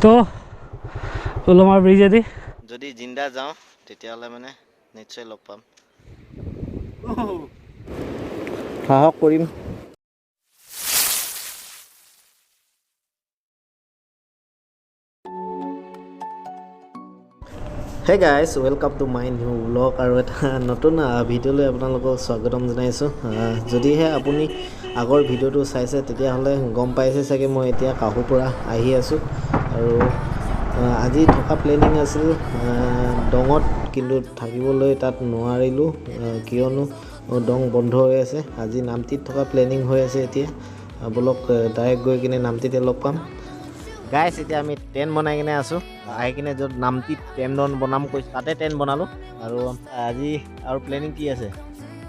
তো ওলমাৰ ব্ৰিজেদি যদি জিন্দা যাওঁ তেতিয়াহ'লে মানে নিশ্চয় লগ পাম। সাহস কৰিম। Hey guys, welcome to my new blog আৰু এটা নতুন ভিডিঅ'লৈ আপোনালোকক স্বাগতম জনাইছোঁ। যদিহে আপুনি আগৰ ভিডিঅ'টো চাইছে তেতিয়াহ'লে গম পাইছে চাগে মই এতিয়া কাহুৰ পৰা আহি আছোঁ। আৰু আজি থকা প্লেনিং আছিল দঙত, কিন্তু থাকিবলৈ তাত নোৱাৰিলোঁ কিয়নো দং বন্ধ হৈ আছে। আজি নামটিত থকা প্লেনিং হৈ আছে। এতিয়া বলক ডাইৰেক্ট গৈ কিনে নামটিতে লগ পাম। গাইছ, এতিয়া আমি টেণ্ট বনাই কিনে আছোঁ। আহি কিনে য'ত নামটিত টেণ্ট বনাম কৈছোঁ তাতে টেণ্ট বনালোঁ। আৰু আজি আৰু প্লেনিং কি আছে?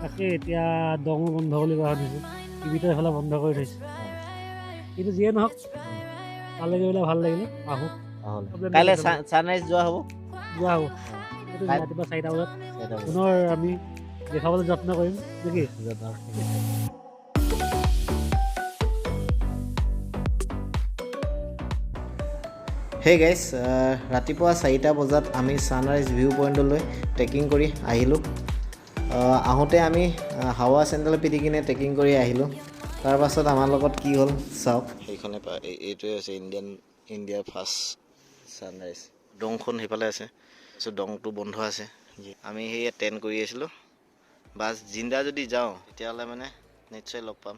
তাকে এতিয়া দঙো বন্ধ বুলি কোৱা শুনিছোঁ, টিভিটো এইফালে বন্ধ কৰি থৈছে। কিন্তু যিয়ে নহওক তালৈ গৈ পেলাই ভাল লাগিলে। আহোঁ কাইলৈ ছানৰাইজ যোৱা হ'ব। যোৱা হ'ব সেইটো ৰাতিপুৱা 4টা বজাত পুনৰ আমি দেখাবলৈ যত্ন কৰিম নেকি? হে গাইছ, ৰাতিপুৱা 4টা বজাত আমি ছানৰাইজ ভিউ পইণ্টলৈ ট্ৰেকিং কৰি আহিলোঁ। আহোঁতে আমি হাৱা চেণ্ডেল পিন্ধি কিনে ট্ৰেকিং কৰি আহিলোঁ। তাৰপাছত আমাৰ লগত কি হ'ল চাওক। সেইখনে এইটোৱে হৈছে ইণ্ডিয়াৰ ফাৰ্ষ্ট ছানৰাইজ। দংখন সেইফালে আছে, তাৰপিছত দংটো বন্ধ আছে। আমি সেয়া টেণ্ট কৰি আছিলোঁ। বাছ জিন্দা যদি যাওঁ তেতিয়াহ'লে মানে নিশ্চয় লগ পাম।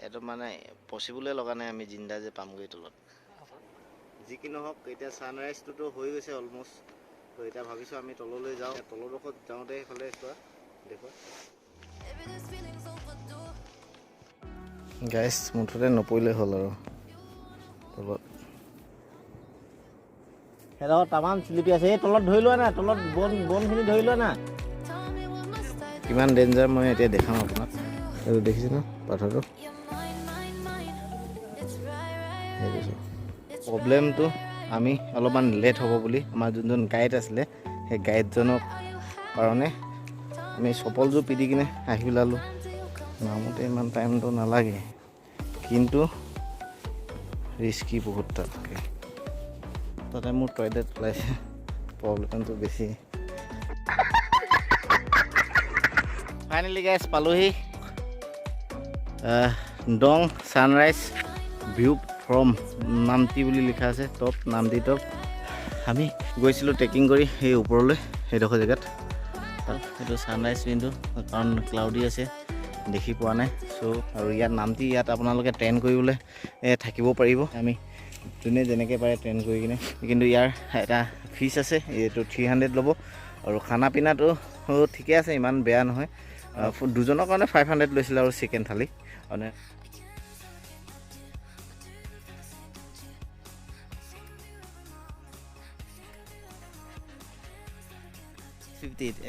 এইটো মানে পচিবলে লগা নাই আমি জিন্দা যে পামগৈ তলত। যি কি নহওক, এতিয়া ছানৰাইজটোতো হৈ গৈছে অলমষ্ট। তো এতিয়া ভাবিছোঁ আমি তললৈ যাওঁ। তলৰডোখৰত যাওঁতে সেইফালে চোৱা দেখুৱা। গাইছ, মুঠতে নপৰিলে হ'ল আৰু তলত সেইডোখৰ তামাম চিলিপি আছে। এই তলত ধৰি লোৱা না, তলত বনখিনি ধৰি লোৱা না। কিমান ডেঞ্জাৰ মই এতিয়া দেখাম আপোনাক। এইটো দেখিছে ন পাথৰটো? প্ৰব্লেমটো আমি অলপমান লেট হ'ব বুলি আমাৰ যোনজন গাইড আছিলে সেই গাইডজনৰ কাৰণে আমি চপলযোৰ পিন্ধি কিনে আহি পেলালোঁ। নামোতে ইমান টাইমটো নালাগে, কিন্তু ৰিস্কি বহুত। তাতে মোৰ টয়লেট ওলাইছে, প্ৰব্লেমটো বেছি। ফাইনেলি গাইছ পালোহি দং ছানৰাইজ ভিউ ফ্ৰম নামটি বুলি লিখা আছে টপ, নামটি টপ। আমি গৈছিলোঁ ট্ৰেকিং কৰি সেই ওপৰলৈ, সেইডোখৰ জেগাত। সেইটো ছানৰাইজ কিন্তু কাৰণ ক্লাউডি আছে, দেখি পোৱা নাই। চ' আৰু ইয়াত নামটি, ইয়াত আপোনালোকে ট্ৰেইন কৰিবলৈ থাকিব পাৰিব। আমি যোনে যেনেকৈ পাৰে ট্ৰেইন কৰি কিনে, কিন্তু ইয়াৰ এটা ফিজ আছে, এইটো 300 ল'ব। আৰু খানা পিনাটো ঠিকে আছে, ইমান বেয়া নহয়। দুজনৰ কাৰণে 500 লৈছিলে আৰু চিকেন থালি মানে।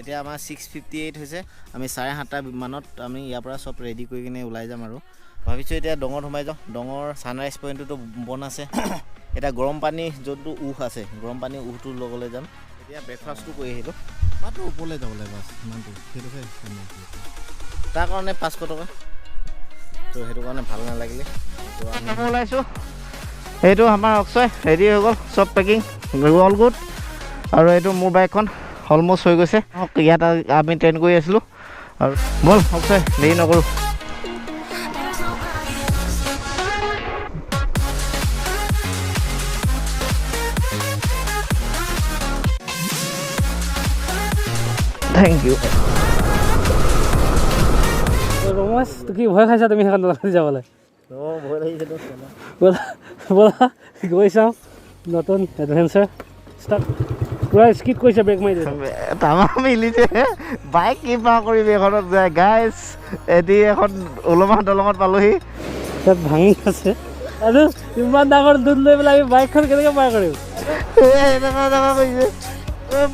এতিয়া আমাৰ 6:58 হৈছে। আমি 7:30 মানত আমি ইয়াৰ পৰা চব ৰেডি কৰি কিনে ওলাই যাম আৰু ভাবিছোঁ এতিয়া দঙত সোমাই যাওঁ। দঙৰ ছানৰাইজ পইণ্টটোতো বন আছে। এতিয়া গৰম পানী যোনটো উহ আছে, গৰম পানী উহটো ল'বলৈ যাম। এতিয়া ব্ৰেকফাষ্টটো কৰি আহিলোঁ। মাত্ৰ ওপৰলৈ যাব লাগে বাছ, ইমানটো সেইটোকে তাৰ কাৰণে 500 টকা। তো সেইটো কাৰণে ভাল নালাগিলে আমি ওলাইছোঁ। এইটো আমাৰ অক্ষয় ৰেডি হৈ গ'ল, চব পেকিং অল গুড। আৰু এইটো মোৰ বাইকখন অলমষ্ট হৈ গৈছে। ইয়াত আমি ট্ৰেইন কৰি আছিলোঁ। আৰু ব'ল অক্ষয়, দেৰি নকৰোঁ। Thank U. ৰমেশ, কি ভয় খাইছা তুমি সেইখন যাবলৈ? ভয় লাগিছে। ব'লা ব'লা গৈ চাওঁ, নতুন এডভেঞ্চাৰ ষ্টাৰ্ট। পুৰা স্কিড কৰিছে, ব্ৰেক মাৰি দিছে। তামাম মিলিছে, বাইক কি পাৰ কৰিবি এখনত যায়। গাইছ, এটি এখন ওলমা দলঙত পালোহি। তাত ভাঙি আছে আৰু ইমান ডাঙৰ দুধ লৈ পেলাই আমি বাইকখন কেনেকৈ পাৰ কৰিম?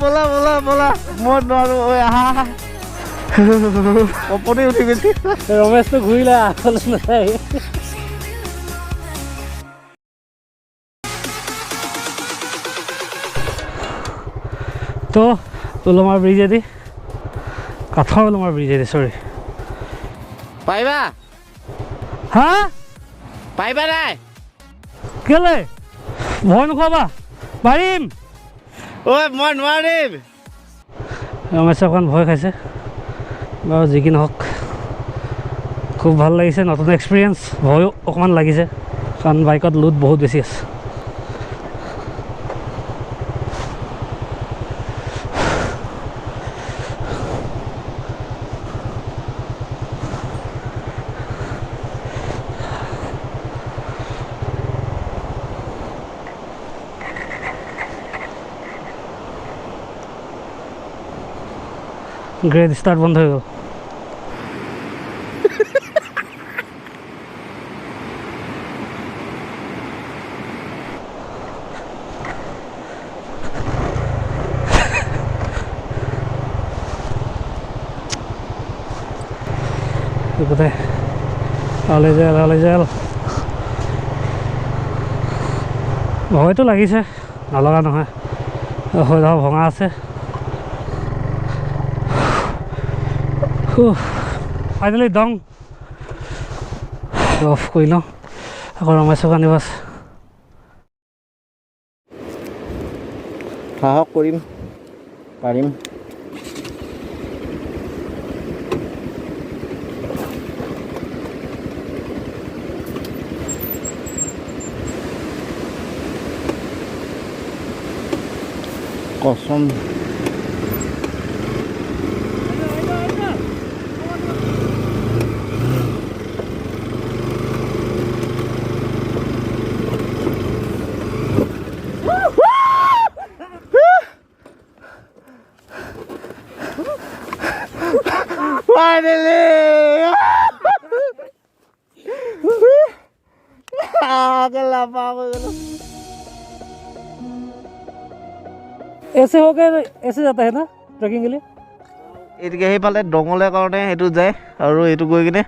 ব'লা ব'লা ব'লা, মই নোৱাৰোঁ। আহা কপনি উঠি গৈছে। ৰমেশটো ঘূৰিলে আগলৈ নাযায়। তো ওলমাৰ ব্ৰিজেদি, কাঠৰ ওলমাৰ ব্ৰিজেদি, চৰি। পাৰিবা? হা পাৰিবা নাই? কেলে ভয় নোখোৱাবা, পাৰিম। ঐ মই নোৱাৰিম। ৰমেশে অকণ ভয় খাইছে বাৰু, যি কি নহওক খুব ভাল লাগিছে, নতুন এক্সপিৰিয়েঞ্চ। ভয়ো অকণমান লাগিছে কাৰণ বাইকত লোড বহুত বেছি আছে। গ্ৰেড ষ্টাৰ্ট বন্ধ হৈ গ'ল। গোটেই আলে জেল ভয়তো লাগিছে, নলগা নহয়। হৈ যাব, ভঙা আছে। ফাইনেলি দং অফ কৰি লওঁ, আকৌ ৰমেশক আনিব আছে। সাহস কৰিম, পাৰিম। কচম ऐसे हो गए, ऐसे जाता है ना ट्रेकिंग के लिए। এইটোকে সেইফালে দঙলে কাৰণে সেইটো যায়, আৰু এইটো গৈ কিনে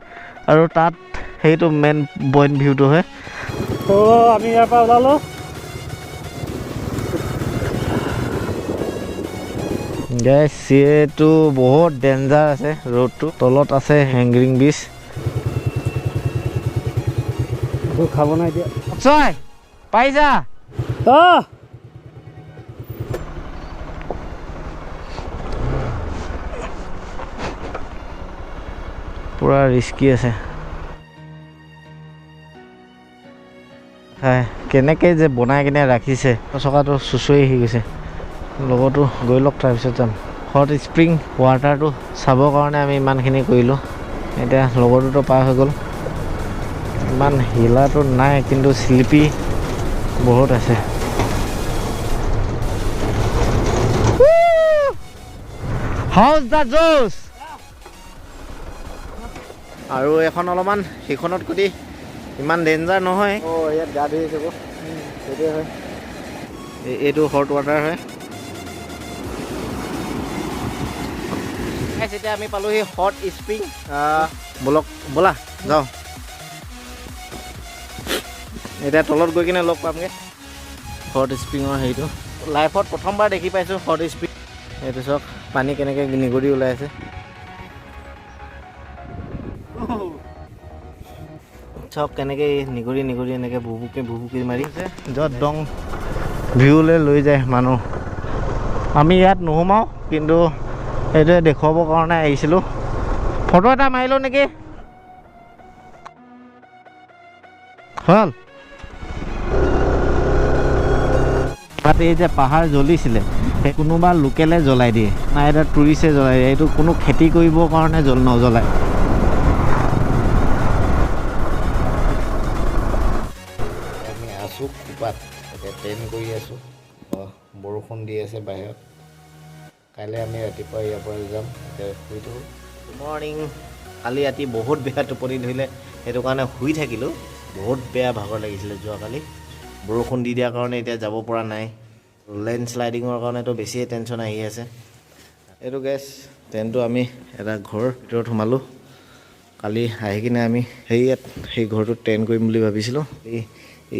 আৰু তাত সেইটো মেইন পইণ্ট ভিউটো হয়। তো আমি ইয়াৰ পৰা ওলালোঁ। গাইছ এইটো বহুত ডেঞ্জাৰ আছে, ৰোডটো তলত আছে হেংগিং ব্ৰিজ। খাব নাই এতিয়া। অক্ষয় পাইছা? পুৰা ৰিস্কি আছে। হয়, কেনেকৈ যে বনাই কিনে ৰাখিছে, চকাটো চুচৰি আহি গৈছে। লগতো গৈ লওক, তাৰপিছত যাম। হট স্প্ৰিং ৱাটাৰটো চাবৰ কাৰণে আমি ইমানখিনি কৰিলোঁ। এতিয়া লগৰটোতো পাৰ হৈ গ'ল। ইমান হিলাটো নাই, কিন্তু স্লিপি বহুত আছে। How's the জোচ। আৰু এখন অলপমান সেইখনত কুটি ইমান ডেঞ্জাৰ নহয়। ইয়াত গা ধুই যাব, সেইটোৱে হয়। এইটো হট ৱাটাৰ হয়। এতিয়া আমি পালোহি হট স্প্ৰিং। বলক ব'লা যাওঁ। এতিয়া তলত গৈ কিনে লগ পামগৈ হট স্প্ৰিঙৰ হেৰিটো। লাইফত প্ৰথমবাৰ দেখি পাইছোঁ হট স্প্ৰিং। এইটো চাওক পানী কেনেকৈ নিগৰি ওলাই আছে। চাওক কেনেকৈ নিগৰি নিগৰি এনেকৈ ভুবুকি মাৰি আছে। য'ত দং ভিউলৈ লৈ যায় মানুহ। আমি ইয়াত নোসোমাওঁ, কিন্তু এইটোৱে দেখুৱাবৰ কাৰণে আহিছিলোঁ। ফটো এটা মাৰিলোঁ নেকি? হ'ল। তাত এই যে পাহাৰ জ্বলিছিলে, সেই কোনোবা লোকেলে জ্বলাই দিয়ে, নাই এটা টুৰিষ্টে জ্বলাই দিয়ে। এইটো কোনো খেতি কৰিবৰ কাৰণে নজ্বলায়। আমি আছোঁ কোপাত, এতিয়া ট্ৰেইন কৰি আছোঁ। বৰষুণ দি আছে বাহিৰত। কাইলৈ আমি ৰাতিপুৱা ইয়াৰ পৰা যাম। এতিয়া শুই থাকোঁ। Good morning. কালি ৰাতি বহুত বেয়া টোপনি ধৰিলে, সেইটো কাৰণে শুই থাকিলোঁ। বহুত বেয়া ভাগৰ লাগিছিলে যোৱাকালি। বৰষুণ দি দিয়াৰ কাৰণে এতিয়া যাব পৰা নাই। লেণ্ডশ্লাইডিঙৰ কাৰণেতো বেছিয়ে টেনশ্যন আহি আছে। এইটো গেছ ট্ৰেইনটো আমি এটা ঘৰৰ ভিতৰত সোমালোঁ। কালি আহি কিনে আমি সেই ঘৰটোত ট্ৰেইন কৰিম বুলি ভাবিছিলোঁ।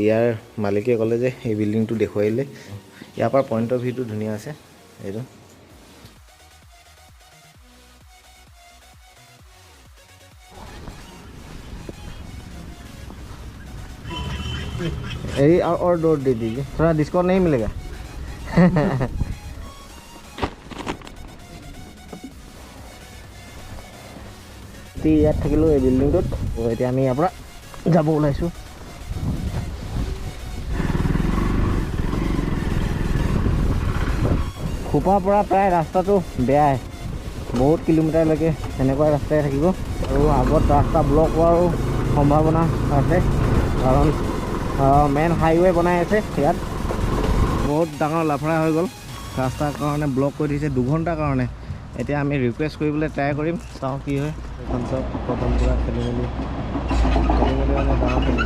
ইয়াৰ মালিকে ক'লে যে এই বিল্ডিংটো দেখুৱাই দিলে। ইয়াৰ পৰা পইণ্ট অফ ভিউটো ধুনীয়া আছে। এইটো यही और 2 दे दीजिए, थोड़ा डिस्काउंट नहीं मिलेगा? ইয়াত থাকিলোঁ এই বিল্ডিংটোত। এতিয়া আমি ইয়াৰ পৰা যাব ওলাইছোঁ। খোপাৰ পৰা প্ৰায় ৰাস্তাটো বেয়াই, বহুত কিলোমিটাৰলৈকে এনেকুৱা ৰাস্তাই থাকিব আৰু আগত ৰাস্তা ব্লক হোৱাৰো সম্ভাৱনা আছে, কাৰণ মেইন হাইৱে বনাই আছে ইয়াত। বহুত ডাঙৰ লাফৰা হৈ গ'ল, ৰাস্তাৰ কাৰণে ব্লক কৰি দিছে 2 ঘণ্টাৰ কাৰণে। এতিয়া আমি ৰিকুৱেষ্ট কৰিবলৈ ট্ৰাই কৰিম, চাওঁ কি হয়। এখন চব প্ৰথম পূৰা খেলি মেলি মানে ডাঙৰ খেলি।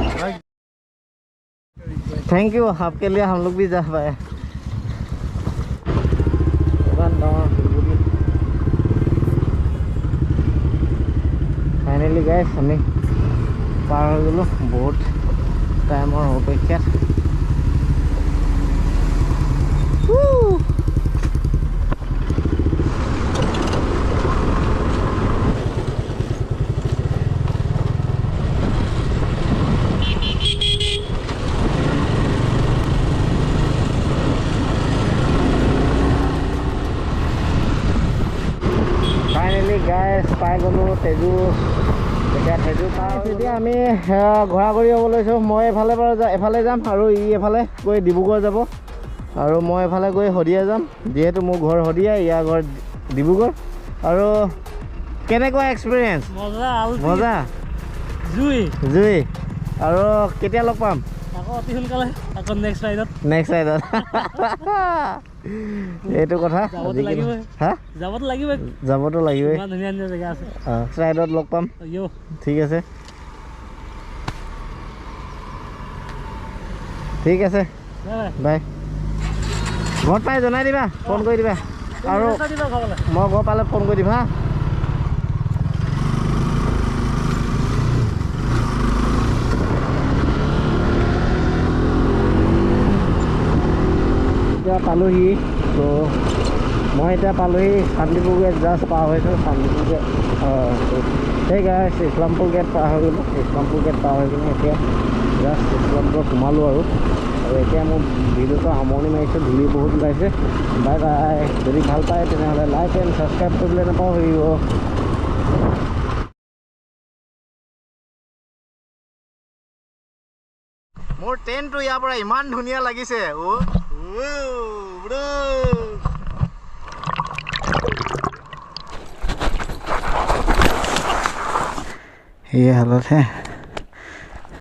थैंक यू, आपके लिए हम लोग भी जा पाए। फाइनली गाइस আমি পাৰ হৈ গ'লোঁ বহুত টাইমৰ অপেক্ষাত। গাইছ পাই গ'লোঁ তেজু। এতিয়া তেজু পাৰ এতিয়া আমি ঘূৰা ঘূৰি হ'ব লৈছোঁ। মই এফালে বাৰু এফালে যাম আৰু ই এফালে গৈ ডিব্ৰুগড় যাব, আৰু মই এফালে গৈ শদিয়া যাম, যিহেতু মোৰ ঘৰ শদিয়া, ইয়াৰ ঘৰ ডিব্ৰুগড়। আৰু কেনেকুৱা এক্সপিৰিয়েঞ্চ? মজা জুই জুই। আৰু কেতিয়া লগ পাম? আকৌ অতি সোনকালে, আকৌ নেক্সট ৰাইডত এইটো কথা। হা যাবতো লাগিবই, ধুনীয়া ধুনীয়া জেগা আছে। ৰাইডত লগ পাম, ঠিক আছে ঠিক আছে, বাই। ঘৰত পাই জনাই দিবা, ফোন কৰি দিবা, আৰু মই ঘৰ পালে ফোন কৰি দিম হা। এতিয়া পালোহি, তো মই এতিয়া পালোহি শান্তিপুৰ গেট, জাষ্ট পাৰ হৈছোঁ শান্তিপুৰ গেট। সেই গাইছ ইছলামপুৰ গেট পাৰ হৈ গ'লোঁ। ইছলামপুৰ গেট পাৰ হৈ কিনে এতিয়া জাষ্ট ইছলামপুৰ সোমালোঁ আৰু এতিয়া মোৰ ভিডিঅ'টো সামৰণি মাৰিছোঁ। ধূলি বহুত ওলাইছে। Bye bye. যদি ভাল পায় তেনেহ'লে লাইক এণ্ড ছাবস্ক্ৰাইব কৰিবলৈ নাপাহৰিব। মোৰ ট্ৰেইনটো ইয়াৰ পৰা ইমান ধুনীয়া লাগিছে। ये हालत है।